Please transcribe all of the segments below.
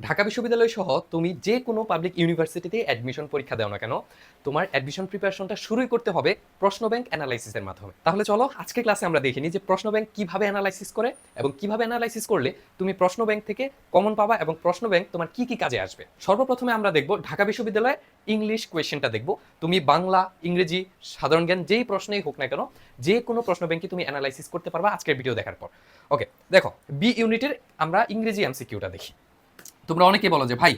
ঢাকা বিশ্ববিদ্যালয় সহ তুমি যে কোনো পাবলিক ইউনিভার্সিটিতে অ্যাডমিশন পরীক্ষা দাও না কেন, তোমার অ্যাডমিশন প্রিপারেশনটা শুরুই করতে হবে প্রশ্ন ব্যাংক অ্যানালাইসিসের মাধ্যমে। তাহলে চলো আজকের ক্লাসে আমরা দেখিনি যে প্রশ্ন ব্যাংক কিভাবে অ্যানালাইসিস করে এবং কিভাবে অ্যানালাইসিস করলে তুমি প্রশ্ন ব্যাংক থেকে কমন পাবা এবং প্রশ্ন ব্যাংক তোমার কি কি কাজে আসবে। সর্বপ্রথমে আমরা দেখব ঢাকা বিশ্ববিদ্যালয়ে ইংলিশ কোয়েশ্চেনটা দেখব। তুমি বাংলা, ইংরেজি, সাধারণ জ্ঞান যেই প্রশ্নেই হোক না কেন, যে কোনো প্রশ্ন ব্যাংকই তুমি অ্যানালাইসিস করতে পারবা আজকের ভিডিও দেখার পর। ওকে, দেখো বি ইউনিটের আমরা ইংরেজি এমসিকিউটা দেখি। তোমরা অনেকে বলো যে ভাই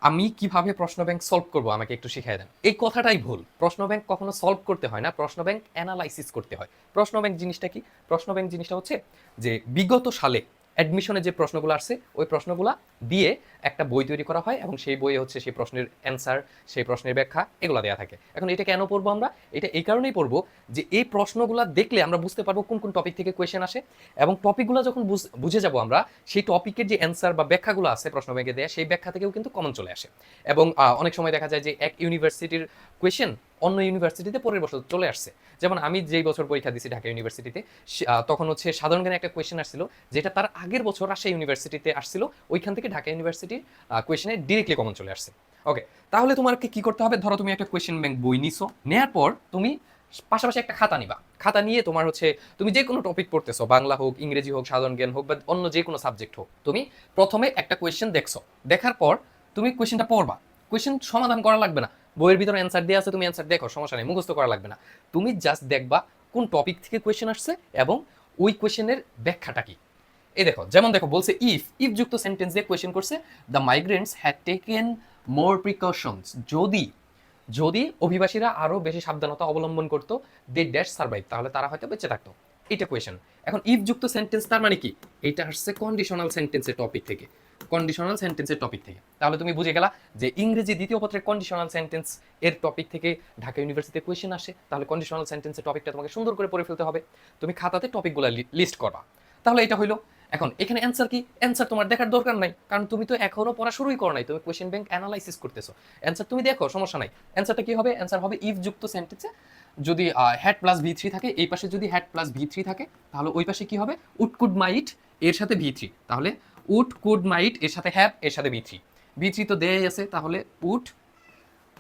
আমি কিভাবে প্রশ্ন ব্যাংক সলভ করব, আমাকে একটু শিখিয়ে দেন। এই কথাটাই ভুল। প্রশ্ন ব্যাংক কখনো সলভ করতে হয় না, প্রশ্ন ব্যাংক অ্যানালাইসিস করতে হয়। প্রশ্ন ব্যাংক জিনিসটা কি? প্রশ্ন ব্যাংক জিনিসটা হচ্ছে যে বিগত সালে অ্যাডমিশনে যে প্রশ্নগুলো আসছে ওই প্রশ্নগুলো দিয়ে একটা বই তৈরি করা হয় এবং সেই বইয়ে হচ্ছে সেই প্রশ্নের অ্যান্সার, সেই প্রশ্নের ব্যাখ্যা এগুলো দেওয়া থাকে। এখন এটা কেন পড়বো আমরা? এটা এই কারণেই পড়বো যে এই প্রশ্নগুলো দেখলে আমরা বুঝতে পারবো কোন কোন টপিক থেকে কোয়েশ্চেন আসে এবং টপিকগুলো যখন বুঝে যাব আমরা, সেই টপিকের যে অ্যান্সার বা ব্যাখ্যাগুলো আছে প্রশ্ন ব্যাংকে দেয়া, সেই ব্যাখ্যা থেকেও কিন্তু কমন চলে আসে। এবং অনেক সময় দেখা যায় যে এক ইউনিভার্সিটির কোয়েশ্চেন অন্য ইউনিভার্সিটিতে পরের বছর চলে আসছে। যেমন আমি যেই বছর পরীক্ষা দিয়েছি ঢাকা ইউনিভার্সিটিতে, তখন হচ্ছে সাধারণ জ্ঞানে একটা কোয়েশ্চেন আসছিল যেটা তার আগের বছর রাজশাহী ইউনিভার্সিটিতে আসছিল, ওইখান থেকে ঢাকা ইউনিভার্সিটির কোয়েশ্চেনে ডিরেক্টলি কমন চলে আসছে। ওকে, তাহলে তোমাকে কি করতে হবে? ধরো তুমি একটা কোয়েশ্চেন ব্যাংক বই নিছো, নেওয়ার পর তুমি পাশাপাশি একটা খাতা নিবা। খাতা নিয়ে তোমার হচ্ছে তুমি যে কোনো টপিক পড়তেছো, বাংলা হোক, ইংরেজি হোক, সাধারণ জ্ঞান হোক বা অন্য যে কোনো সাবজেক্ট হোক, তুমি প্রথমে একটা কোয়েশ্চেন দেখছো, দেখার পর তুমি কোয়েশ্চেনটা পড়বা। কোয়েশ্চেন সমাধান করা লাগবে না, বইয়ের ভিতরে অ্যান্সার দেওয়া আছে, তুমি অ্যান্সার দেখো, সমস্যা নেই, মুখস্থ করা লাগবে না। তুমি জাস্ট দেখবা কোন টপিক থেকে কোয়েশ্চেন আসছে এবং ওই কোয়েশ্চেনের ব্যাখ্যাটা কি। এই দেখো, যেমন দেখো বলছে ইফ যুক্ত সেন্টেন্স দিয়ে কোয়েশ্চেন করছে, the migrants had taken more precautions, যদি যদি অভিবাসীরা আরো বেশি সাবধানতা অবলম্বন করতো, দে ড্যাশ সার্ভাইভ, তাহলে তারা হয়তো বেঁচে থাকতো। এটা কোয়েশ্চেন। এখন ইফ যুক্ত সেন্টেন্স তার মানে কি? এটা আসছে কন্ডিশনাল সেন্টেন্সের টপিক থেকে, কন্ডিশনাল সেন্টেন্সের টপিক থেকে। তাহলে তুমি বুঝে গেলা যে ইংরেজি দ্বিতীয় পত্রের কন্ডিশনাল সেন্টেন্স এর টপিক থেকে ঢাকা ইউনিভার্সিটিতে কোয়েশ্চেন আসে, তাহলে কন্ডিশনাল সেন্টেন্সের টপিকটা তোমাকে সুন্দর করে পড়ে ফেলতে হবে। তুমি খাতাতে টপিকগুলো লিস্ট করবা। তাহলে এটা হইলো। এখন এখানে অ্যান্সার কি? অ্যান্সার তোমার দেখার দরকার নাই, কারণ তুমি তো এখনো পড়া শুরুই করো নাই, তুমি কোয়েশ্চেন ব্যাংক অ্যানালাইসিস করতেছো। অ্যান্সার তুমি দেখো, সমস্যা নাই। অ্যান্সারটা কি হবে? অ্যান্সার হবে ইফ যুক্ত সেন্টেন্সে যদি হ্যাড প্লাস ভি থ্রি থাকে, এই পাশে যদি হ্যাড প্লাস ভি থ্রি থাকে, তাহলে ওই পাশে কি হবে? উড কুড মাইট এর সাথে ভি থ্রি, তাহলে উড কুড মাইট এর সাথে হ্যাভ এর সাথে ভি থ্রি। ভি থ্রি তো দেয়াই আছে, তাহলে would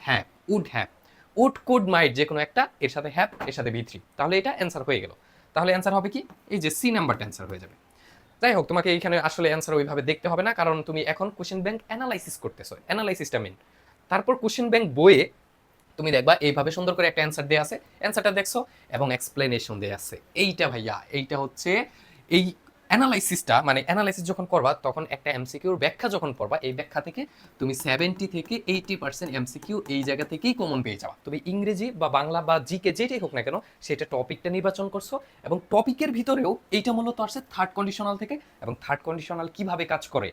have, would have, would could might যে কোনো একটা এর সাথে হ্যাভ এর সাথে ভি থ্রি, তাহলে এটা অ্যান্সার হয়ে গেল। তাহলে অ্যান্সার হবে কি? এই যে সি নাম্বারটা অ্যান্সার হয়ে যাবে। যাই হোক, তোমাকে এইখানে আসলে অ্যান্সার ওইভাবে দেখতে হবে না, কারণ তুমি এখন কোশ্চেন ব্যাংক অ্যানালাইসিস করতেছো, অ্যানালাইসিসটা মেন। তারপর কোশ্চেন ব্যাংক বইয়ে তুমি দেখবা এইভাবে সুন্দর করে একটা অ্যান্সার দেয়া আছে, অ্যান্সারটা দেখছো এবং এক্সপ্লেনেশন দেয়া আছে। এইটা ভাইয়া, এইটা হচ্ছে এই অ্যানালাইসিসটা, মানে অ্যানালাইসিস যখন করবা তখন একটা এমসিকিউর ব্যাখ্যা যখন পড়বা, এই ব্যাখ্যা থেকে তুমি 70 থেকে 80% এমসিকিউ এই জায়গা থেকেই কমন পেয়ে যাওয়া। তুমি ইংরেজি বা বাংলা বা জিকে যেটাই হোক না কেন, সেটা টপিকটা নির্বাচন করছো এবং টপিকের ভিতরেও এইটা মূলত আসছে থার্ড কন্ডিশনাল থেকে, এবং থার্ড কন্ডিশনাল কিভাবে কাজ করে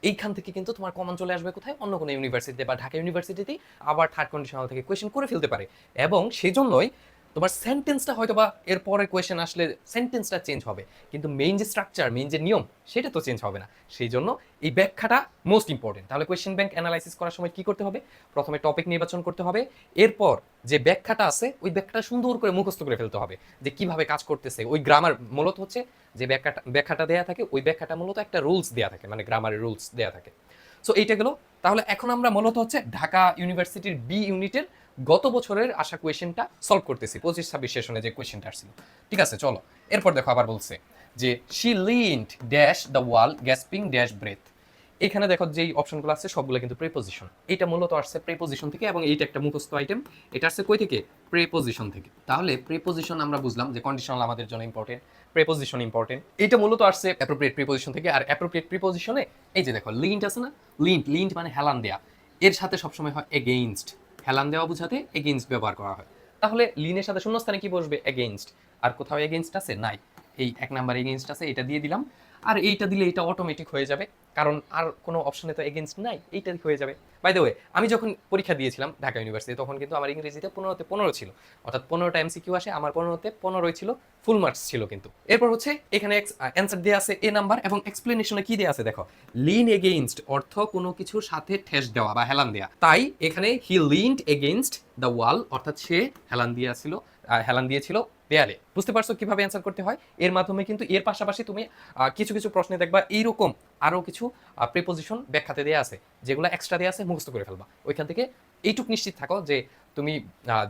এইখান থেকে কিন্তু তোমার কমন চলে আসবে কোথায়? অন্য কোনো ইউনিভার্সিটিতে বা ঢাকা ইউনিভার্সিটিতেই আবার থার্ড কন্ডিশনাল থেকে কোয়েশ্চেন করে ফেলতে পারে। এবং সেজন্যই তোমার সেন্টেন্সটা হয়তো বা এর পরে কোয়েশ্চেন আসলে সেন্টেন্সটা চেঞ্জ হবে, কিন্তু মেইন যে স্ট্রাকচার, মেইন যে নিয়ম, সেটা তো চেঞ্জ হবে না। সেই জন্য এই ব্যাখ্যাটা মোস্ট ইম্পর্টেন্ট। তাহলে কোয়েশ্চেন ব্যাংক অ্যানালাইসিস করার সময় কি করতে হবে? প্রথমে টপিক নির্বাচন করতে হবে, এরপর যে ব্যাখ্যাটা আছে ওই ব্যাখ্যাটা সুন্দর করে মুখস্থ করে ফেলতে হবে, যে কিভাবে কাজ করতেছে। ওই গ্রামার মূলত হচ্ছে যে ব্যাখ্যাটা দেয়া থাকে, ওই ব্যাখ্যাটা মূলত একটা রুলস দেয়া থাকে, মানে গ্রামারের রুলস দেয়া থাকে। সো এইটা গেল। তাহলে এখন আমরা মূলত হচ্ছে ঢাকা ইউনিভার্সিটির বি ইউনিটের গত বছরের আসা কোয়েশ্চেনটা সলভ করতেছি, 25-26 সেশনে যে কোয়েশ্চেনটা আসছিল। ঠিক আছে, চলো এরপর দেখো আবার বলছে যে she leaned dash the wall gasping dash breath. এখানে দেখো যেই অপশনগুলো আছে সবগুলো কিন্তু প্রিপোজিশন। এটা মূলত আসছে প্রিপোজিশন থেকে, এবং এইটা একটা মুখস্থ আইটেম। এটা আসছে কই থেকে? প্রিপোজিশন থেকে। তাহলে প্রিপোজিশন আমরা বুঝলাম যে কন্ডিশনাল আমাদের জন্য ইম্পর্টেন্ট, প্রিপোজিশন ইম্পর্টেন্ট। এটা মূলত আসছে অ্যাপ্রোপ্রিয়েট প্রিপোজিশন থেকে। আর অ্যাপ্রোপ্রিয়েট প্রিপোজিশনে এই যে দেখো লিন্ড আছে না, লিন্ড মানে হেলান দেয়া, এর সাথে সবসময় হয় এগেইনস্ট। হেলান দেওয়া বোঝাতে এগেইনস্ট ব্যবহার করা হয়। তাহলে লিনের সাথে শূন্যস্থানে কি বসবে? এগেইনস্ট। আর কোথাও এগেইনস্ট আছে? নাই। এই এক নাম্বার এগেইনস্ট আছে, এটা দিয়ে দিলাম। আর এইটা দিলে এটা অটোমেটিক হয়ে যাবে, কারণ আর কোনো অপশনে তো এগেইনস্ট নাই, এইটা হয়ে যাবে। বাই দ্য ওয়ে, আমি যখন পরীক্ষা দিয়েছিলাম ঢাকা ইউনিভার্সিটি, তখন কিন্তু আমার ইংরেজিতে 15তে 15 ছিল, অর্থাৎ 15টা এমসিকিউ আসে, আমার 15তে 15ই ছিল, ফুল মার্কস ছিল কিন্তু। এরপর হচ্ছে এখানে অ্যান্সার দেওয়া আছে এ নাম্বার, এবং এক্সপ্লেনেশনে কি দেওয়া আছে দেখো, লিন এগেইনস্ট অর্থ কোনো কিছুর সাথে ঠেস দেওয়া বা হেলান দেওয়া। তাই এখানে হি লিনড এগেইনস্ট দ্য ওয়াল, অর্থাৎ সে হেলান দিয়েছিল দেয়ালে। বুঝতে পারছো কিভাবে অ্যান্সার করতে হয়? এর মাধ্যমে কিন্তু এর পাশাপাশি তুমি কিছু কিছু প্রশ্নে দেখবা এইরকম আরো কিছু প্রিপোজিশন ব্যাখ্যাতে দেয়া আছে, যেগুলো এক্সট্রা দেয়া আছে, মুখস্থ করে ফেলবা। ওইখান থেকে এইটুক নিশ্চিত থাকো যে তুমি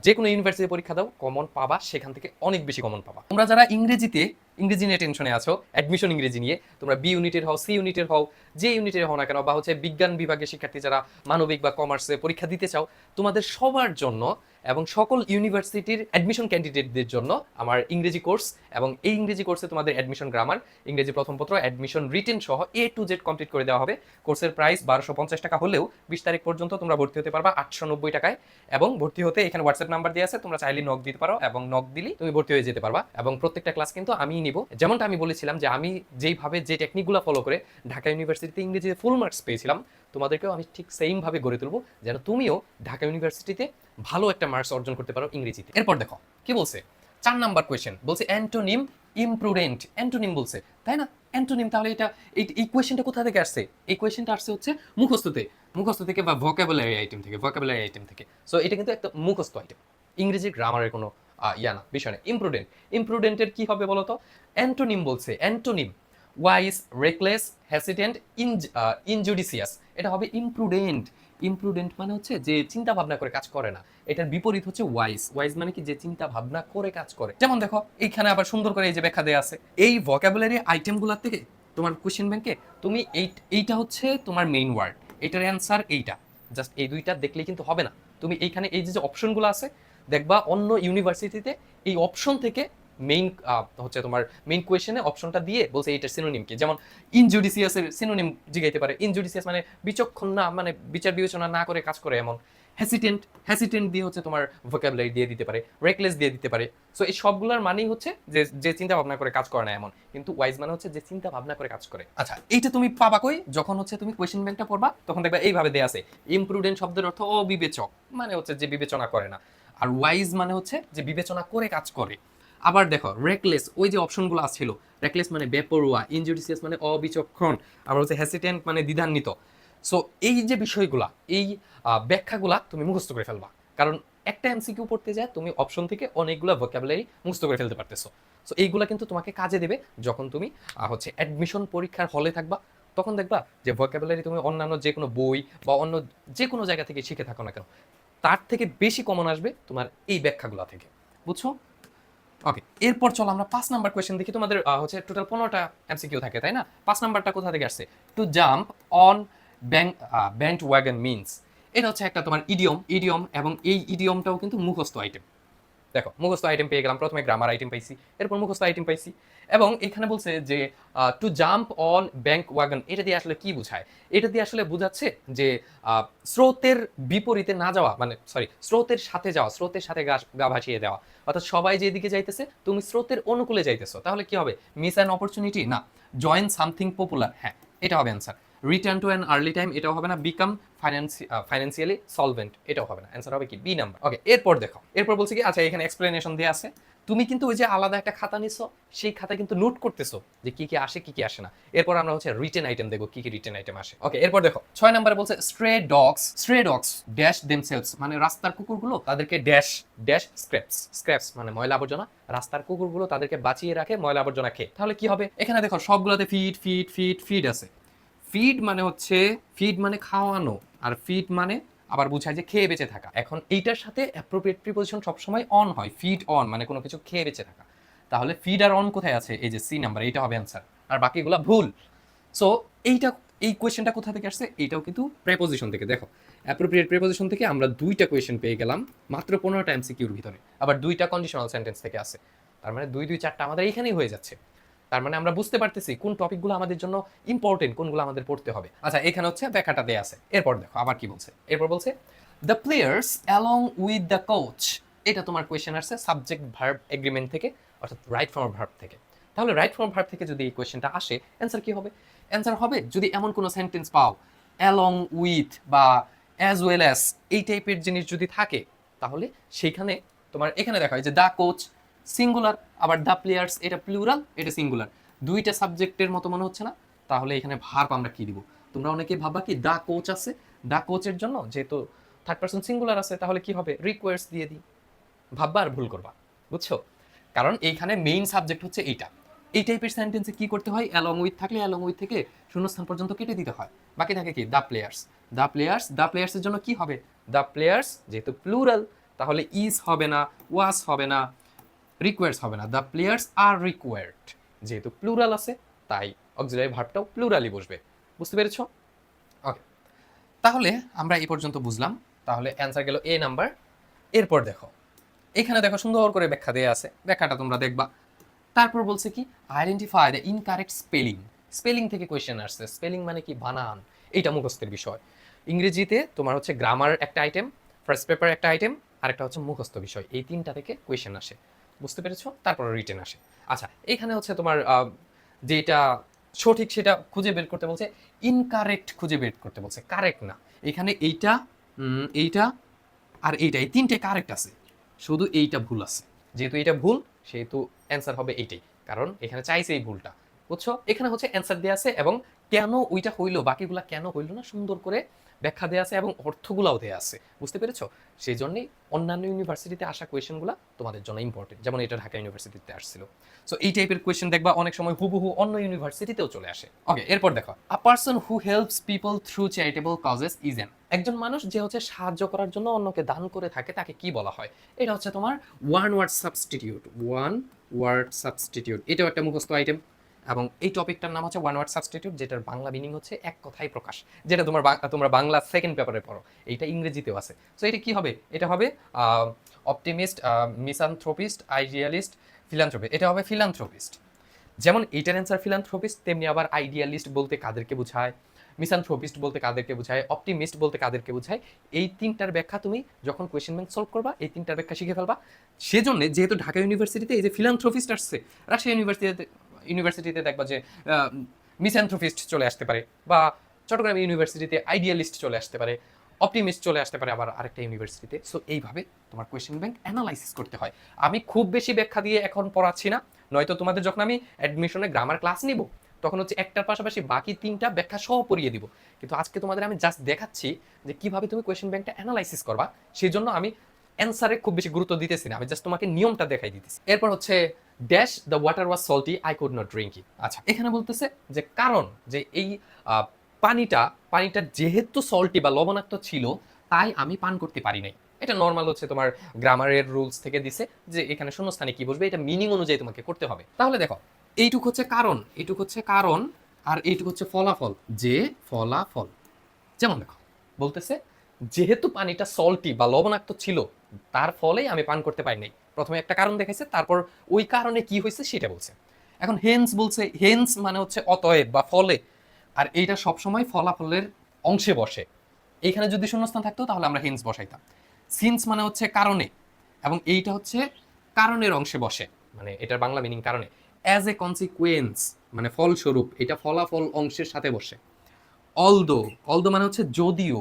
যে কোনো ইউনিভার্সিটি পরীক্ষা দাও, কমন পাবা, সেখান থেকে অনেক বেশি কমন পাবা। তোমরা যারা ইংরেজি নিয়ে টেনশনে আছো, অ্যাডমিশন ইংরেজি নিয়ে, তোমরা বি ইউনিটের হও, সি ইউনিটের হও, যে ইউনিটের হও না কেন, বা হচ্ছে বিজ্ঞান বিভাগের শিক্ষার্থী যারা মানবিক বা কমার্সে পরীক্ষা দিতে চাও, তোমাদের সবার জন্য এবং সকল ইউনিভার্সিটির অ্যাডমিশন ক্যান্ডিডেটদের জন্য আমার ইংরেজি কোর্স, এবং এই ইংরেজি কোর্সে তোমাদের অ্যাডমিশন গ্রামার, ইংরেজি প্রথম পত্র, অ্যাডমিশন রিটেন সহ A to Z কমপ্লিট করে দেওয়া হবে। কোর্সের প্রাইস 1250 টাকা হলেও 20 তারিখ পর্যন্ত তোমরা ভর্তি হতে পারবা 890 টাকায়। এবং ভর্তি হতে এখানে হোয়াটসঅ্যাপ নাম্বার দিয়ে আছে, তোমরা চাইলে নক দিতে পারো, এবং নক দিলেই তুমি ভর্তি হয়ে যেতে পারবা। এবং প্রত্যেকটা ক্লাস কিন্তু আমিই নিব। যেমনটা আমি বলেছিলাম যে আমি যেইভাবে যে টেকনিকগুলো ফলো করে ঢাকা ইউনিভার্সিটিতে ইংরেজিতে ফুল মার্কস পেয়েছিলাম, তোমাদেরকেও আমি ঠিক সেম ভাবে গড়ে তুলবো, যেন তুমিও ঢাকা ইউনিভার্সিটিতে ভালো একটা মার্কস অর্জন করতে পারো ইংরেজিতে। এরপর দেখো কি বলছে, 4 নাম্বার কোয়েশ্চেন বলছে অ্যান্টোনিম ইমপ্রুডেন্ট। অ্যান্টোনিম বলছে, তাই না? অ্যান্টোনিম, তাহলে এটা এই কোয়েশ্চেনটা কোথা থেকে আসছে? এই কোয়েশ্চেনটা আসছে হচ্ছে মুখস্থ থেকে বা ভোকাবুলারি আইটেম থেকে। সো এটা কিন্তু একটা মুখস্থ আইটেম, ইংরেজি গ্রামারের কোনো না, বিষয় না। ইমপ্রুডেন্টের কি হবে বলো তো? অ্যান্টোনিম বলছে, অ্যান্টোনিম ওয়াইজ, রেকলেস, হ্যাসিডেন্ট, ইনজুডিসিয়াস। এটা হবে ইমপ্রুডেন্ট। ইমপ্রুডেন্ট মানে হচ্ছে যে চিন্তা ভাবনা করে কাজ করে না। এটার বিপরীত হচ্ছে ওয়াইজ মানে কি, যে চিন্তা ভাবনা করে কাজ করে। যেমন দেখো এইখানে আবার সুন্দর করে এই যে ব্যাখ্যা দেয়া আছে, এই ভোকাবুলারি আইটেমগুলোর থেকে তোমার কোশ্চেন ব্যাংকে তুমি এইটা হচ্ছে তোমার মেইন ওয়ার্ড, এটার অ্যান্সার এইটা, জাস্ট এই দুইটা দেখলেই কিন্তু হবে না। তুমি এইখানে এই যে অপশনগুলো আছে, দেখবা অন্য ইউনিভার্সিটিতে এই অপশন থেকে মেইন হচ্ছে তোমার মেইন কোয়েশ্চেনে অপশনটা দিয়ে বলছে এইটার সিনোনিম কি। যেমন ইনজুডিসিয়াসের সিনোনিম জিগাইতে পারে। ইনজুডিসিয়াস মানে বিচক্ষণ না, মানে বিচার বিবেচনা না করে কাজ করে এমন। হ্যাসিটেন্ট দিয়ে হচ্ছে তোমার ভোকাবুলারি দিয়ে দিতে পারে, রেকলেস দিয়ে দিতে পারে। সো এই সবগুলোর মানেই হচ্ছে যে চিন্তা ভাবনা করে কাজ করে না এমন, কিন্তু ওয়াইজ মানে হচ্ছে যে চিন্তা ভাবনা করে কাজ করে। আচ্ছা, এইটা তুমি পাবা কই? যখন হচ্ছে তুমি কোয়েশ্চেন ব্যাংকটা পড়বা, তখন দেখবা এইভাবে দেয়া আছে, ইমপ্রুডেন্ট শব্দের অর্থ অবিবেচক, মানে হচ্ছে যে বিবেচনা করে না। আর ওয়াইজ মানে হচ্ছে যে বিবেচনা করে কাজ করে। আবার দেখো রেকলেস, ওই যে অপশনগুলো ছিল, রেকলেস মানে বেপরোয়া, ইনজুডিসিয়াস মানে অবিচক্ষণ, আবার হচ্ছে হ্যাসিটেন্ট মানে দ্বিধান্বিত। সো এই যে বিষয়গুলা, এই ব্যাখ্যাগুলা তুমি মুখস্থ করে ফেলবা, কারণ একটা এমসিকিউ পড়তে যায় তুমি অপশন থেকে অনেকগুলো ভোকাবুলারি মুখস্থ করে ফেলতে পারতেছো। সো এইগুলা কিন্তু তোমাকে কাজে দেবে যখন তুমি হচ্ছে অ্যাডমিশন পরীক্ষার হলে থাকবা। তখন দেখবা যে ভোকাবুলারি তুমি অন্যান্য যে কোনো বই বা অন্য যে কোনো জায়গা থেকে শিখে থাকো না কেন, তার থেকে বেশি কমন আসবে তোমার এই ব্যাখ্যাগুলা থেকে। বুঝছো? ওকে, এরপর চলো আমরা 5 নাম্বার কোয়েশ্চেন দেখি। তোমাদের হচ্ছে টোটাল 15টা এমসিকিউ থাকে, তাই না? 5 নাম্বারটা কোথা থেকে আসছে? To jump on band wagon means. এটা হচ্ছে একটা তোমার ইডিয়ম, এবং এই ইডিয়মটাও কিন্তু মুখস্থ আইটেম। দেখো মুখস্থ আইটেম পেয়ে গেলাম, প্রথমে গ্রামার আইটেম পাইছি, এরপর মুখস্থ আইটেম পাইছি। এবং এখানে বলছে যে to jump on bank wagon, এটা দিয়ে আসলে কি বোঝায়? এটা দিয়ে আসলে বোঝাচ্ছে যে স্রোতের বিপরীতে না যাওয়া, মানে সরি, স্রোতের সাথে যাওয়া, স্রোতের সাথে গা ভাসিয়ে দেওয়া। অর্থাৎ সবাই যেদিকে যাইতেছে তুমি স্রোতের অনুকূলে যাইতেছো, তাহলে কি হবে? মিস অ্যান অপরচুনিটি না, জয়েন সামথিং পপুলার, হ্যাঁ এটা হবে answer. Return to an early time, এটাও হবে না। বিকাম ফাইন্যান্সিয়ালি সলভেন্ট, এটাও হবে না। অ্যান্সার হবে কি? B number. ওকে, এরপর দেখো, এরপর বলছি কি, আচ্ছা এখানে এক্সপ্লেনেশন দেওয়া আছে, তুমি কিন্তু ওই যে আলাদা একটা খাতা নিছো, সেই খাতায় কিন্তু নোট করতেছো যে কি কি আসে কি কি আসে না। এরপর আমরা হচ্ছে রিটেন আইটেম দেখবো, কি কি রিটেন আইটেম আসে। ওকে, এরপর দেখো 6 নম্বরে বলছে স্ট্রে ডগস ড্যাশ দেমসেলস, মানে রাস্তার কুকুরগুলো তাদেরকে ড্যাশ স্ক্র্যাপস মানে ময়লা আবর্জনা, রাস্তার কুকুরগুলো তাদেরকে বাঁচিয়ে রাখে ময়লা আবর্জনা খেয়ে। তাহলে কি হবে? এখানে দেখো সবগুলোতে ফিড আছে। ফিড মানে খাওয়ানো, আর ফিড মানে আবার বুঝায় যে খেয়ে বেঁচে থাকা। এখন এইটার সাথে অ্যাপ্রোপ্রিয়েট প্রিপোজিশন সবসময় অন হয়, ফিড অন মানে কোনো কিছু খেয়ে বেঁচে থাকা। তাহলে ফিড আর অন কোথায় আছে? এই যে সি নাম্বার, এইটা হবে অ্যান্সার, আর বাকিগুলো ভুল। সো এই কোয়েশ্চেনটা কোথা থেকে আসছে? এইটাও কিন্তু প্রেপোজিশন থেকে। দেখো অ্যাপ্রোপ্রিয়েট প্রিপোজিশন থেকে আমরা 2টা কোয়েশ্চেন পেয়ে গেলাম মাত্র 15টা এমসিকিউর ভিতরে, আবার 2টা কন্ডিশনাল সেন্টেন্স থেকে আছে। তার মানে 2 4টা আমাদের এখানেই হয়ে যাচ্ছে। তার মানে আমরা বুঝতে পারতেছি কোন টপিকগুলো আমাদের জন্য ইম্পর্টেন্ট, কোনগুলো আমাদের পড়তে হবে। আচ্ছা, এখানে হচ্ছে ব্যাখ্যাটা দেয়া আছে। এরপর দেখো আবার কি বলছে। এরপর বলছে the players along with the coach. এটা তোমার কোয়েশ্চেন আসছে সাবজেক্ট ভার্ব এগ্রিমেন্ট থেকে, অর্থাৎ রাইট ফর্ম ভার্ব থেকে। তাহলে রাইট ফর্ম ভার্ব থেকে যদি এই কোয়েশ্চেনটা আসে, অ্যান্সার কি হবে? অ্যান্সার হবে যদি এমন কোনো সেন্টেন্স পাও অ্যালং উইথ বা অ্যাজ ওয়েল অ্যাজ, এই টাইপের জিনিস যদি থাকে, তাহলে সেইখানে তোমার এখানে দেখা হয় যে দ্য কোচ সিঙ্গুলার, আবার দ্য প্লেয়ার্স এটা প্লুরাল, এটা সিঙ্গুলার, 2টা সাবজেক্টের মতো মনে হচ্ছে না? তাহলে এখানে ভার্ব আমরা কি দিব? তোমরা অনেকে ভাববা কি দ্য কোচ আছে, দ্য কোচের জন্য যেহেতু থার্ড পারসন সিঙ্গুলার আছে, তাহলে কি হবে? রিকোয়ার্স দিয়ে দিই, ভাববা আর ভুল করবা। বুঝছো? কারণ এইখানে মেইন সাবজেক্ট হচ্ছে এইটা। এই টাইপের সেন্টেন্সে কি করতে হয়, অ্যালং উইথ থাকলে অ্যালং উইথ থেকে শূন্যস্থান পর্যন্ত কেটে দিতে হয়। বাকি থাকে কি দ্য প্লেয়ার্স। দ্য প্লেয়ার্সের জন্য কি হবে, দ্য প্লেয়ার্স যেহেতু প্লুরাল তাহলে ইজ হবে না, ওয়াজ হবে না, রিকোয়ার্স হবে না, দ্য প্লেয়ার্স আর রিকোয়ার্ড। যেহেতু প্লুরাল আছে তাই অক্সিলারি ভার্বটাও প্লুরালি বসবে। বুঝতে পেরেছো? ওকে, তাহলে আমরা এই পর্যন্ত বুঝলাম। তাহলে অ্যান্সার গেল এ নাম্বার। এরপর দেখো, এখানে দেখো সুন্দর করে ব্যাখ্যা দেওয়া আছে, ব্যাখ্যাটা তোমরা দেখবা। তারপর বলছে কি identify the incorrect spelling. Spelling থেকে কোয়েশ্চেন আসছে। স্পেলিং মানে কি, বানান। এইটা মুখস্থের বিষয়। ইংরেজিতে তোমার হচ্ছে গ্রামার একটা আইটেম, ফার্স্ট পেপার একটা আইটেম, আর একটা হচ্ছে মুখস্থ বিষয়। এই তিনটা থেকে কোয়েশ্চেন আসে। বুঝতে পেরেছো? তারপর রিটেন আসে। আচ্ছা, এখানে হচ্ছে তোমার যেটা সঠিক সেটা খুঁজে বের করতে বলছে, ইনকারেক্ট খুঁজে বের করতে বলছে, কারেক্ট না। এখানে এইটা এইটা আর এইটা, এই তিনটে কারেক্ট আছে, শুধু এইটা ভুল আছে। যেহেতু এটা ভুল সেহেতু অ্যান্সার হবে এইটাই, কারণ এখানে চাইছে এই ভুলটা। বুঝছো? এখানে হচ্ছে অ্যান্সার দেওয়া আছে এবং কেন ওইটা হইলো, বাকিগুলা কেন হইলো না সুন্দর করে ব্যাখ্যা দেওয়া আছে এবং অর্থগুলাও দেওয়া আছে। বুঝতে পেরেছো? সেই জন্যই অন্যান্য ইউনিভার্সিটিতে আসা কোয়েশ্চেনগুলো তোমাদের জন্য ইম্পর্টেন্ট, যেমন এটা ঢাকা ইউনিভার্সিটিতে আসছিল। সো এই টাইপের কোয়েশ্চেন দেখবা অনেক সময় হুবহু অন্য ইউনিভার্সিটিতেও চলে আসে। ওকে, এরপর দেখো, আ person who helps people through charitable causes is an. একজন মানুষ যে হচ্ছে সাহায্য করার জন্য অন্যকে দান করে থাকে তাকে কি বলা হয়? এটা হচ্ছে তোমার one word substitute. One word substitute, এটাও একটা মুখস্থ আইটেম। এবং এই টপিকটার নাম হচ্ছে ওয়ান ওয়ার্ড সাবস্টিটিউট, যেটার বাংলা মিনিং হচ্ছে এক কথায় প্রকাশ, যেটা তোমরা বাংলা সেকেন্ড পেপারে পড়ো। এইটা ইংরেজিতেও আছে। সো এটা কি হবে? এটা হবে অপটিমিস্ট, মিসানথ্রোপিস্ট, আইডিয়ালিস্ট, ফিলান্থ্রোপিস্ট। এটা হবে ফিলান্থ্রোপিস্ট। যেমন এইটার অ্যান্সার ফিলান্থ্রোপিস্ট, তেমনি আবার আইডিয়ালিস্ট বলতে কাদেরকে বোঝায়, মিসানথ্রোপিস্ট বলতে কাদেরকে বোঝায়, অপটিমিস্ট বলতে কাদেরকে বোঝায়, এই তিনটার ব্যাখ্যা তুমি যখন কোয়েশ্চেন ব্যাংক সলভ করবা এই তিনটার ব্যাখ্যা শিখে ফেলবা। সেজন্য যেহেতু ঢাকা ইউনিভার্সিটিতে এই যে ফিলান্থ্রোপিস্ট আসছে, রাজশাহী ইউনিভার্সিটিতে দেখবা যে মিসানথ্রোপিস্ট চলে আসতে পারে, বা চট্টগ্রাম ইউনিভার্সিটিতে আইডিয়ালিস্ট চলে আসতে পারে, অপটিমিস্ট চলে আসতে পারে আবার আরেকটা ইউনিভার্সিটিতে। সো এইভাবে তোমার কোয়েশ্চেন ব্যাংক অ্যানালাইসিস করতে হয়। আমি খুব বেশি ব্যাখ্যা দিয়ে এখন পড়াচ্ছি না, নয়তো তোমাদের যখন আমি অ্যাডমিশনে গ্রামার ক্লাস নিব তখন হচ্ছে একটার পাশাপাশি বাকি তিনটা ব্যাখ্যা সহ পড়িয়ে দিব। কিন্তু আজকে তোমাদের আমি জাস্ট দেখাচ্ছি যে কিভাবে তুমি কোয়েশ্চেন ব্যাংকটা অ্যানালাইসিস করবা। সেই জন্য আমি অ্যান্সারে খুব বেশি গুরুত্ব দিতেছি না, আমি জাস্ট তোমাকে নিয়মটা দেখাই দিতেছি। এরপর হচ্ছে dash the water was salty I could not drink it. আচ্ছা, এখানে বলতেছে যে কারণ যে এই পানিটা যেহেতু সল্টি বা লবণাক্ত ছিল তাই আমি পান করতে পারি নাই। এটা নর্মাল হচ্ছে তোমার গ্রামারের রুলস থেকে দিছে যে এখানে শূন্যস্থানে কি বসবে এটা মিনিং অনুযায়ী তোমাকে করতে হবে। তাহলে দেখো, এইটুক হচ্ছে কারণ, এইটুক হচ্ছে কারণ, আর এইটুক হচ্ছে ফলাফল। যে ফলাফল, যেমন দেখো বলতেছে যেহেতু পানিটা সল্টি বা লবণাক্ত ছিল তার ফলেই আমি পান করতে পারি নাই। প্রথমে একটা কারণ দেখাইছে, তারপর ওই কারণে কি হয়েছে সেটা বলছে। এখন হেন্স বলছে, হেন্স মানে হচ্ছে অতএব বা ফলে, আর এইটা সবসময় ফলাফলের অংশে বসে। এইখানে যদি শূন্যস্থান থাকতো তাহলে আমরা হেন্স বসাইতাম। সিন্স মানে হচ্ছে কারণে, এবং এইটা হচ্ছে কারণের অংশে বসে, মানে এটার বাংলা মিনিং কারণে। অ্যাজ এ কনসিকুয়েন্স মানে ফলস্বরূপ, এটা ফলাফল অংশের সাথে বসে। অলদো, অলদো মানে হচ্ছে যদিও,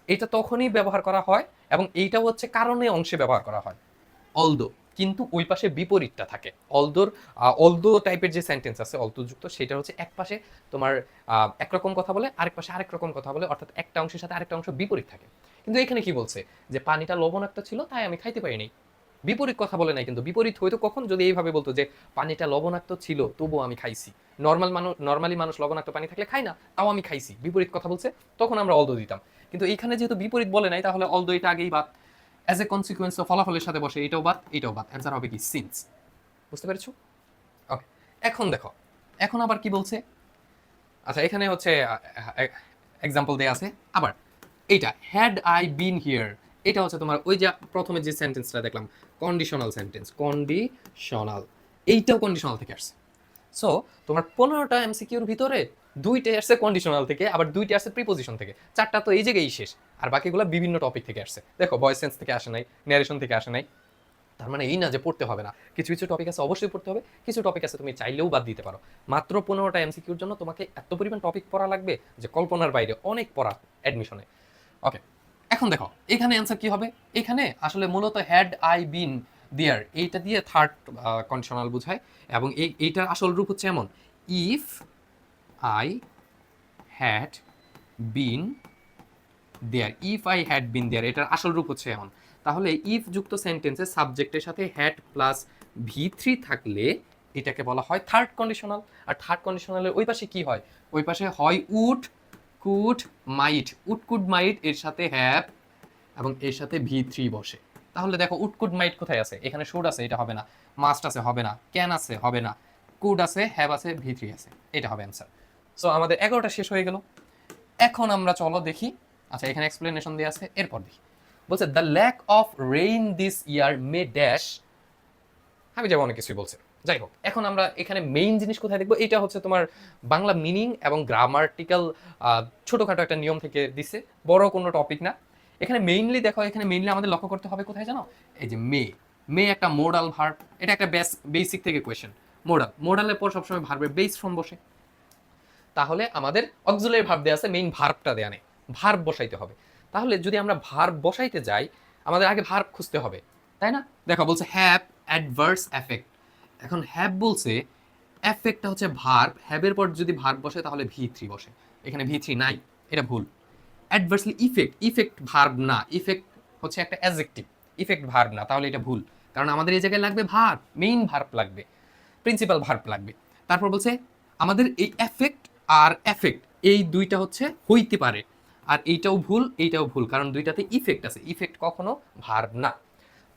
এটা তখনই ব্যবহার করা হয়, এবং এইটাও হচ্ছে কারণে অংশে ব্যবহার করা হয় অলদো, কিন্তু ওই পাশে বিপরীতটা থাকে। অলদো টাইপের যে সেন্টেন্স আছে অলদো যুক্ত, সেটা হচ্ছে এক পাশে তোমার একরকম কথা বলে, আরেক পাশে আরেক রকম কথা বলে, অর্থাৎ একটা অংশের সাথে আরেকটা অংশ বিপরীত থাকে। কিন্তু এখানে কি বলছে যে পানিটা লবণাক্ত ছিল তাই আমি খাইতে পারিনি, বিপরীত কথা বলে নাই। কিন্তু বিপরীত হয়তো কখন, যদি এইভাবে বলতো যে পানিটা লবণাক্ত ছিল তবুও আমি খাইছি। নর্মালি মানুষ লবণাক্ত পানি থাকলে খায় না, তাও আমি খাইছি, বিপরীত কথা বলছে, তখন আমরা অলদো দিতাম। কিন্তু এইখানে যেহেতু বিপরীত বলে নাই তাহলে অলদো এটা আগেই বাদ। অ্যাজ এ কনসিকুয়েন্স অফ ফলাফলের সাথে বসে, এটাও বাদ এটাও বাদ। অ্যান্সার হবে কি সিন্স। বুঝতে পেরেছো? ওকে, এখন দেখো, এখন আবার কি বলছে। আচ্ছা, এখানে হচ্ছে এক্সাম্পল দেয়া আছে আবার। এইটা হ্যাড আই বিন হিয়ার, এটা হচ্ছে তোমার ওই যে প্রথমে যে সেন্টেন্সটা দেখলাম কন্ডিশনাল সেন্টেন্স, কন্ডিশনাল, এইটাও কন্ডিশনাল থেকে আসছে। সো তোমার 15টা এমসিকিউর ভিতরে 2টা আসছে কন্ডিশনাল থেকে, আবার 2টা আসছে প্রিপোজিশন থেকে, 4টা তো এই জায়গায় শেষ, আর বাকিগুলো বিভিন্ন টপিক থেকে আসছে। দেখো ভয়েস সেন্স থেকে আসে নাই, ন্যারেশন থেকে আসে নাই। তার মানে এই না যে পড়তে হবে না, কিছু কিছু টপিক আছে অবশ্যই পড়তে হবে, কিছু টপিক আছে তুমি চাইলেও বাদ দিতে পারো। মাত্র 15টা এমসিকিউর জন্য তোমাকে এত পরিমাণ টপিক পড়া লাগবে যে কল্পনার বাইরে, অনেক পড়া অ্যাডমিশনে। ওকে, এখন দেখো এখানে অ্যান্সার কি হবে। এখানে আসলে মূলত হ্যাড আই বিন দেয়ার এইটা দিয়ে থার্ড কন্ডিশনাল বোঝায়, এবং এইটার আসল রূপ হচ্ছে এমন, if I had been there, if I had been there, এটার আসল রূপ হচ্ছে এমন। তাহলে ইফ যুক্ত সেন্টেন্সে সাবজেক্টের সাথে হ্যাড প্লাস ভি থ্রি থাকলে এটাকে বলা হয় থার্ড কন্ডিশনাল। আর থার্ড কন্ডিশনালের ওই পাশে কি হয়? ওই পাশে হয় would, could, might. Would, could, might এর সাথে হ্যাভ এবং এর সাথে ভি থ্রি বসে। তাহলে দেখো উড, কুড, মাইট কোথায় আছে? এখানে শুড আছে, এটা হবে না। মাস্ট আছে, হবে না। ক্যান আছে, হবে না। কুড আছে, হ্যাভ আছে, ভি থ্রি আছে, এটা হবে অ্যান্সার। সো আমাদের 11টা শেষ হয়ে গেল। এখন আমরা চলো দেখি। আচ্ছা, এখানে এক্সপ্লেনেশন দেওয়া আছে, এরপর দেখি। বলছে the lack of rain this year may dash. আমি যেমন অনেক কিছুই বলছে, যাই হোক, এখন আমরা এখানে মেইন জিনিস কোথায় দেখবো? এটা হচ্ছে তোমার বাংলা মিনিং এবং গ্রামার্টিক্যাল ছোটখাটো একটা নিয়ম থেকে দিছে, বড় কোনো টপিক না। এখানে মেইনলি দেখো, এখানে মেইনলি আমাদের লক্ষ্য করতে হবে কোথায় জানো? এই যে মে। মে একটা মোডাল ভার্ব, এটা একটা বেসিক থেকে কোয়েশ্চেন। মোডালের পর সবসময় ভার্বের বেস ফর্ম বসে। তাহলে আমাদের অক্সিলারি ভার্ব দেওয়া আছে, মেইন ভার্বটা দেয়া নেই, ভার্ব বসাইতে হবে। তাহলে যদি আমরা ভার্ব বসাইতে যাই, আমাদের আগে ভার্ব খুঁজতে হবে, তাই না? দেখো বলছে হ্যাভ অ্যাডভার্স এফেক্ট। এখন হ্যাভ বলছে, এফেক্টটা হচ্ছে ভার্ব, হ্যাভের পর যদি ভার্ব বসে তাহলে ভি থ্রি বসে। এখানে ভি থ্রি নাই, এটা ভুল। অ্যাডভার্সলি ইফেক্ট, ইফেক্ট ভার্ব না, ইফেক্ট হচ্ছে একটা অ্যাডজেক্টিভ, ইফেক্ট ভার্ব না, তাহলে এটা ভুল। কারণ আমাদের এই জায়গায় লাগবে ভার্ব, মেইন ভার্ব লাগবে, প্রিন্সিপাল ভার্ব লাগবে। তারপর বলছে আমাদের এই এফেক্ট আর এফেক্ট এই দুইটা হচ্ছে হইতে পারে, আর এইটাও ভুল, এইটাও ভুল, কারণ দুইটাতে ইফেক্ট আছে, ইফেক্ট কখনো ভার্ব না।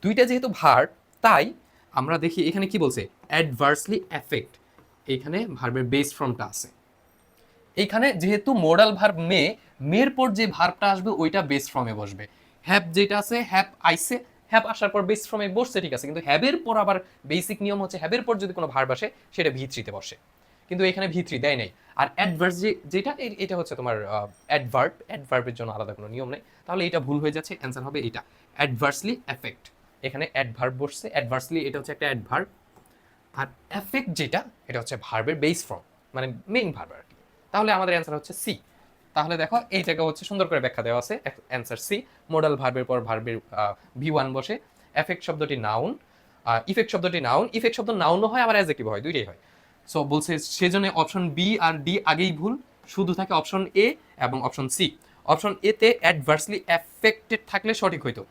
দুইটা যেহেতু ভার্ব, তাই আমরা দেখি এখানে কি বলছে, অ্যাডভার্সলি এফেক্ট, এইখানে ভার্বের বেস ফর্মটা আছে। এইখানে যেহেতু মোডাল ভার্ব মে, মের পর যে ভার্বটা আসবে ওইটা বেস ফর্মে বসবে। হ্যাভ যেটা আছে, হ্যাভ আইসে, হ্যাভ আসার পর বেস ফর্মে বসছে, ঠিক আছে, কিন্তু হ্যাভের পর আবার বেসিক নিয়ম হচ্ছে হ্যাভের পর যদি কোনো ভার্ব আসে সেটা ভি থ্রিতে বসে, কিন্তু এখানে ভি থ্রি দেয় নাই। আর অ্যাডভার্স যেটা এটা হচ্ছে তোমার অ্যাডভার্ব, অ্যাডভার্বের জন্য আলাদা কোনো নিয়ম নেই, তাহলে এটা ভুল হয়ে যাচ্ছে, অ্যান্সার হবে এটা অ্যাডভার্সলি এফেক্ট। এখানে অ্যাডভার্ব বসছে, অ্যাডভার্সলি এটা হচ্ছে একটা অ্যাডভার্ব, আর এফেক্ট যেটা এটা হচ্ছে ভার্বের বেস ফর্ম, মানে মেইন ভার্ব আর কি। তাহলে আমাদের অ্যান্সার হচ্ছে সি। তাহলে দেখো এই জায়গা হচ্ছে সুন্দর করে ব্যাখ্যা দেওয়া আছে, অ্যান্সার সি। মোডাল ভার্বের পর ভার্বের ভি ওয়ান বসে। এফেক্ট শব্দটি নাউন, ইফেক্ট শব্দটি নাউন, ইফেক্ট শব্দ নাউনও হয় আবার অ্যাডজেক্টিভ হয়, দুইটাই হয়। সো বলছে সেজন্য অপশন বি আর ডি আগেই ভুল, শুধু থাকে অপশন এ এবং অপশন সি। অপশন এ তে অ্যাডভার্সলি এফেক্টেড থাকলে সঠিক হইতো,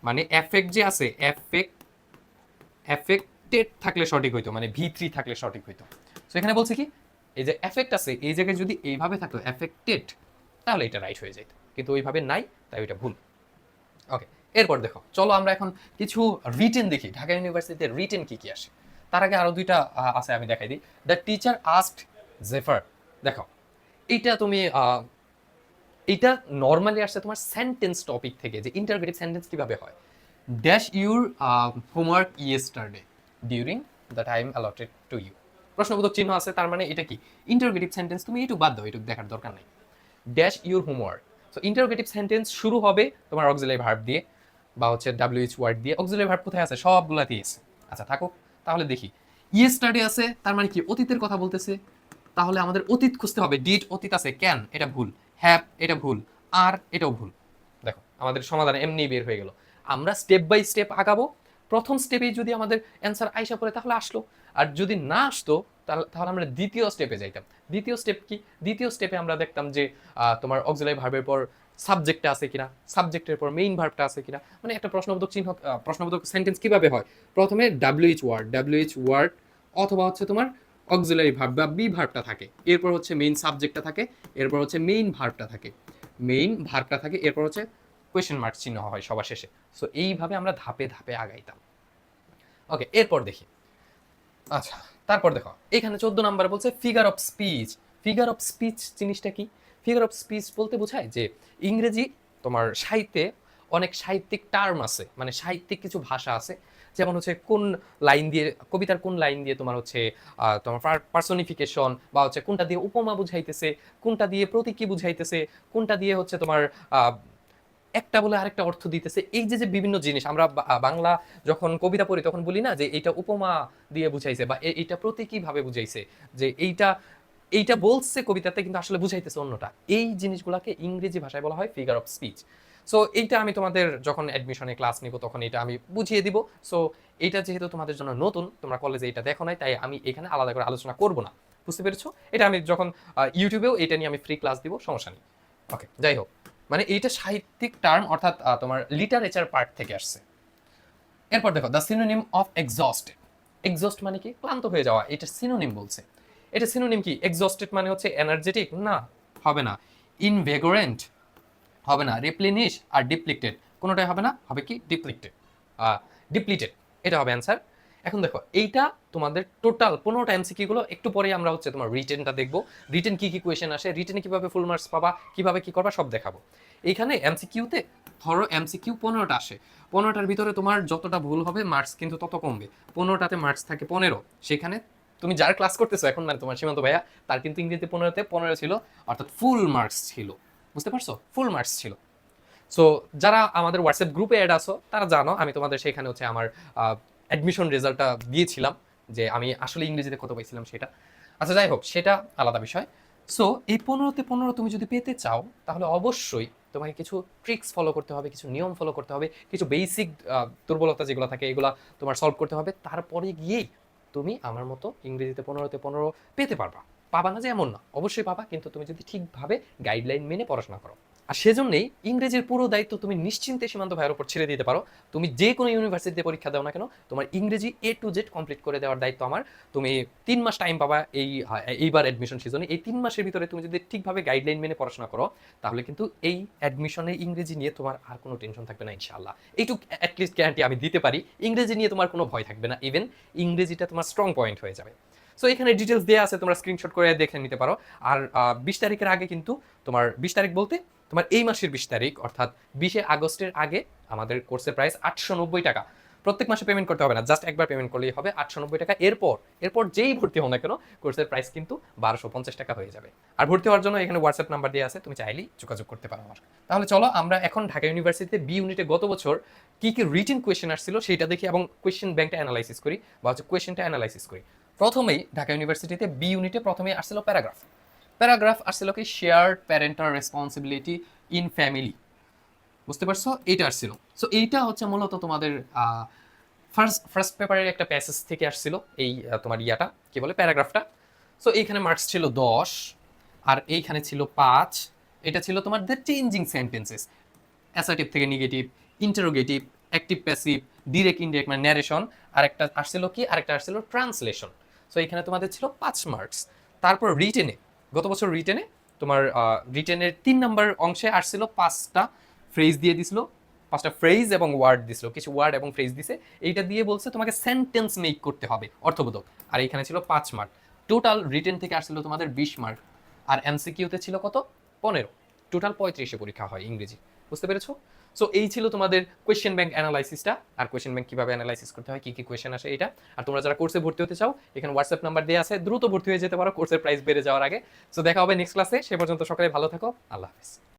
মানে এফেক্ট যে আছে, এফেক্টেড থাকলে সঠিক হইতো, মানে ভি থ্রি থাকলে সঠিক হইতো। সো এখানে বলছে কি, এই যে এফেক্ট আছে এই জায়গায় যদি এইভাবে থাকতো এফেক্টেড, তাহলে এটা রাইট হয়ে যেত, কিন্তু ওইভাবে নাই, তাই ওইটা ভুল। ওকে, এরপর দেখো, চলো আমরা এখন কিছু রিটেন দেখি, ঢাকা ইউনিভার্সিটিতে রিটেন কি কি আসে। তার আগে আরো দুইটা আছে, আমি দেখাই দিই। The teacher asked Jeffer. দেখো এইটা তুমি এটা নর্মালি আসছে তোমার সেন্টেন্স টপিক থেকে, যে ইন্টারোগেটিভ সেন্টেন্স কিভাবে হয়। Dash your homework yesterday during the time allotted to you. প্রশ্নবোধক চিহ্ন আছে, তার মানে এটা কি ইন্টারোগেটিভ সেন্টেন্স, তুমি একটু বাদ দাও, এটুকু দেখার দরকার নাই। Dash your homework, so interrogative sentence শুরু হবে তোমার অক্সিলারি ভার্ব দিয়ে বা হচ্ছে ডাব্লিউএইচ ওয়ার্ড দিয়ে। অক্সিলারি ভার্ব কোথায় আছে? সবগুলাতেই আছে। আচ্ছা থাকুক, তাহলে দেখি ইয়েস্টারডে আছে, তার মানে কি অতীতের কথা বলতেছে, তাহলে আমাদের অতীত খুঁজতে হবে। ডিড অতীত আছে, ক্যান এটা ভুল, হ্যাভ এটা ভুল, আর এটাও ভুল। দেখো আমাদের সমাধান এমনি বের হয়ে গেল। আমরা স্টেপ বাই স্টেপ আগাবো, প্রথম স্টেপেই যদি আমাদের অ্যান্সার আইসা পড়ে তাহলে আসলো, আর যদি না আসতো তাহলে আমরা দ্বিতীয় স্টেপে যাইতাম। দ্বিতীয় স্টেপ কি? দ্বিতীয় স্টেপে আমরা দেখতাম যে তোমার অক্সিলারি ভার্বের পর সাবজেক্টটা আছে কিনা, সাবজেক্টের পর মেইন ভার্বটা আছে কিনা, মানে একটা প্রশ্নবোধক চিহ্ন, প্রশ্নবোধক সেন্টেন্স কিভাবে হয়? প্রথমে ডাব্লিউএইচ ওয়ার্ড অথবা হচ্ছে তোমার অক্সিলারি ভার্ব বা বি ভার্বটা থাকে, এরপর হচ্ছে মেইন সাবজেক্টটা থাকে, এরপর হচ্ছে মেইন ভার্বটা থাকে, মেইন ভার্বটা থাকে, এরপর হচ্ছে কোয়েশ্চেন মার্ক চিহ্ন হয় সবার শেষে। সো এইভাবে আমরা ধাপে ধাপে আগাইতাম। ওকে, এরপর দেখি। আচ্ছা, তারপর দেখো এখানে 14 নাম্বার বলছে figure of speech. Figure of speech জিনিসটা কি? ফিগার অফ স্পিচ বলতে বোঝায় যে ইংরেজি তোমার সাহিত্যে অনেক সাহিত্যিক টার্ম আছে, মানে সাহিত্যিক কিছু ভাষা আছে, যেমন হচ্ছে কোন লাইন দিয়ে, কবিতার কোন লাইন দিয়ে তোমার হচ্ছে তোমার পার্সোনিফিকেশন বা হচ্ছে কোনটা দিয়ে উপমা বুঝাইতেছে, কোনটা দিয়ে প্রতীকী বুঝাইতেছে, কোনটা দিয়ে হচ্ছে তোমার একটা বলে আরেকটা অর্থ দিতেছে। এই যে যে বিভিন্ন জিনিস আমরা বাংলা যখন কবিতা পড়ি তখন বলি না যে এইটা উপমা দিয়ে বুঝাইছে বা এইটা প্রতীকী ভাবে বুঝাইছে, যে এইটা এইটা বলছে কবিতাতে কিন্তু আসলে বুঝাইতেছে অন্যটা। এই জিনিসগুলোকে ইংরেজি ভাষায় বলা হয় ফিগার অফ স্পিচ। সো এইটা আমি তোমাদের যখন অ্যাডমিশনে ক্লাস নিব তখন এটা আমি বুঝিয়ে দিব। সো এইটা যেহেতু তোমাদের জন্য নতুন, তোমরা কলেজে এটা দেখো নাই, তাই আমি এখানে আলাদা করে আলোচনা করব না। বুঝতে পেরেছো? এটা আমি যখন ইউটিউবেও এটা নিয়ে আমি ফ্রি ক্লাস দিব, সমস্যা নেই। ওকে, যাই হোক, মানে এইটা সাহিত্যিক টার্ম, অর্থাৎ তোমার লিটারেচার পার্ট থেকে আসছে। এরপর দেখো the synonym of exhausted. Exhaust মানে কি? ক্লান্ত হয়ে যাওয়া। এটা সিনোনিম বলছে। এটা সিনোনিম কি? এক্সস্টেড মানে হচ্ছে এনার্জেটিক? না, হবে না। ইনভেগোরেন্ট হবে না। রিপ্লেনিশ আর ডিপ্লিটেড কোনোটাই হবে না, হবে কি? ডিপ্লিটেড। ডিপ্লিটেড এটা হবে অ্যান্সার। এখন দেখো এইটা তোমাদের টোটাল 15টা এমসিকিউ গুলো, একটু পরেই আমরা হচ্ছে তোমার রিটেনটা দেখবো। রিটেন কি কি কোয়েশ্চেন আসে, রিটেনে কিভাবে ফুল মার্কস পাবা, কিভাবে কি করবা সব দেখাবো। এইখানে এমসিকিউতে ধরো এমসিকিউ 15টা আসে, 15টার ভিতরে তোমার যতটা ভুল হবে মার্কস কিন্তু তত কমবে। 15টাতে মার্কস থাকে 15, সেখানে তুমি যার ক্লাস করতেছো এখন মানে তোমার সীমান্ত ভাইয়া, তার কিন্তু ইংরেজিতে 15তে 15 ছিল, অর্থাৎ ফুল মার্কস ছিল। বুঝতে পারছো? ফুল মার্কস ছিল। সো যারা আমাদের হোয়াটসঅ্যাপ গ্রুপে অ্যাড আছো তারা জানো আমি তোমাদের সেখানে হচ্ছে আমার অ্যাডমিশন রেজাল্টটা দিয়েছিলাম, যে আমি আসলে ইংরেজিতে কত পাইছিলাম সেটা। আচ্ছা যাই হোক, সেটা আলাদা বিষয়। সো এই 15তে 15 তুমি যদি পেতে চাও তাহলে অবশ্যই তোমাকে কিছু ট্রিক্স ফলো করতে হবে, কিছু নিয়ম ফলো করতে হবে, কিছু বেসিক দুর্বলতা যেগুলো থাকে এগুলো তোমার সলভ করতে হবে। তারপরে গিয়েই তুমি আমার মতো ইংরেজিতে 15তে 15 পেতে পারবা। পাবা না যে এমন না, অবশ্যই পাবা, কিন্তু তুমি যদি ঠিকভাবে গাইডলাইন মেনে পড়াশোনা করো। আর সেজন্যই ইংরেজির পুরো দায়িত্ব তুমি নিশ্চিন্তে সীমান্ত ভাইয়ের উপর ছেড়ে দিতে পারো। তুমি যে কোনো ইউনিভার্সিটিতে পরীক্ষা দাও না কেন, তোমার ইংরেজি A to Z কমপ্লিট করে দেওয়ার দায়িত্ব আমার। তুমি 3 মাস টাইম পাবা এইবার অ্যাডমিশন সিজনে। এই 3 মাসের ভিতরে তুমি যদি ঠিকভাবে গাইডলাইন মেনে পড়াশোনা করো তাহলে কিন্তু এই অ্যাডমিশনে ইংরেজি নিয়ে তোমার আর কোনো টেনশন থাকবে না ইনশাআল্লাহ। এইটুকু অ্যাটলিস্ট গ্যারান্টি আমি দিতে পারি। ইংরেজি নিয়ে তোমার কোনো ভয় থাকবে না, ইভেন ইংরেজিটা তোমার স্ট্রং পয়েন্ট হয়ে যাবে। সো এখানে ডিটেলস দেওয়া আছে, তোমরা স্ক্রিনশট করে দেখে নিতে পারো। আর 20 তারিখের আগে কিন্তু তোমার 20 তারিখ বলতে তোমার এই মাসের 20 তারিখ, অর্থাৎ 20 আগস্টের আগে আমাদের কোর্সের প্রাইস 890 টাকা। প্রত্যেক মাসে পেমেন্ট করতে হবে না, জাস্ট একবার পেমেন্ট করলেই হবে 890 টাকা। এরপর যেই ভর্তি হও না কেন কোর্সের প্রাইস কিন্তু 1250 টাকা হয়ে যাবে। আর ভর্তি হওয়ার জন্য এখানে হোয়াটসঅ্যাপ নাম্বার দেওয়া আছে, তুমি চাইলেই যোগাযোগ করতে পারো আমার। তাহলে চলো আমরা এখন ঢাকা ইউনিভার্সিটিতে বি ইউনিটে গত বছর কি কি রিটেন কোয়েশ্চেন আসছিল সেটা দেখি, এবং কোয়েশ্চেন ব্যাংকটা অ্যানালাইসিস করি, বা হচ্ছে কোয়েশ্চেনটা অ্যানালাইসিস করি। প্রথমেই ঢাকা ইউনিভার্সিটিতে বি ইউনিটে প্রথমেই আসছিল প্যারাগ্রাফ। প্যারাগ্রাফ আসছিল কি? Shared parental responsibility in family. বুঝতে পারছো? এইটা আসছিল। সো এইটা হচ্ছে মূলত তোমাদের ফার্স্ট পেপারের একটা প্যাসেজ থেকে আসছিল এই তোমার ইয়াটা কি বলে প্যারাগ্রাফটা। সো এইখানে মার্কস ছিল 10, আর এইখানে ছিল 5। এটা ছিল তোমার দ্য চেঞ্জিং সেন্টেন্সেস, অ্যাসার্টিভ থেকে negative, interrogative, active passive, direct indirect মানে ন্যারেশন। আরেকটা আসছিল কি? আরেকটা আসছিল ট্রান্সলেশন। সো এখানে তোমাদের ছিল 5 মার্কস। তারপর রিটেনে, গত বছর রিটেনে তোমার রিটেনের 3 নম্বর অংশে আসছিল 5টা ফ্রেজ দিয়ে দিছিল, 5টা ফ্রেজ এবং ওয়ার্ড দিছিল, কিছু ওয়ার্ড এবং ফ্রেজ দিছে। এইটা দিয়ে বলছে তোমাকে সেন্টেন্স মেক করতে হবে অর্থবোধক, আর এখানে ছিল 5 মার্ক। টোটাল রিটেন থেকে আসছিল তোমাদের 20 মার্ক, আর এমসিকিউতে ছিল কত? 15। টোটাল 35-এ পরীক্ষা হয় ইংরেজি। বুঝতে পেরেছো? সো এই ছিল তোমাদের কোয়েশ্চেন ব্যাংক অ্যানালাইসিসটা। আর কোয়েশ্চেন ব্যাংক কিভাবে অ্যানালাইসিস করতে হয়, কি কি কোয়েশ্চেন আসে এটা। আর তোমরা যারা কোর্সে ভর্তি হতে চাও এখানে হোয়াটসঅ্যাপ নাম্বার দেওয়া আছে, দ্রুত ভর্তি হয়ে যেতে পারো কোর্সের প্রাইস বেড়ে যাওয়ার আগে। সো দেখা হবে নেক্সট ক্লাসে, সে পর্যন্ত সকালে ভালো থাকো, আল্লাহ হাফেজ।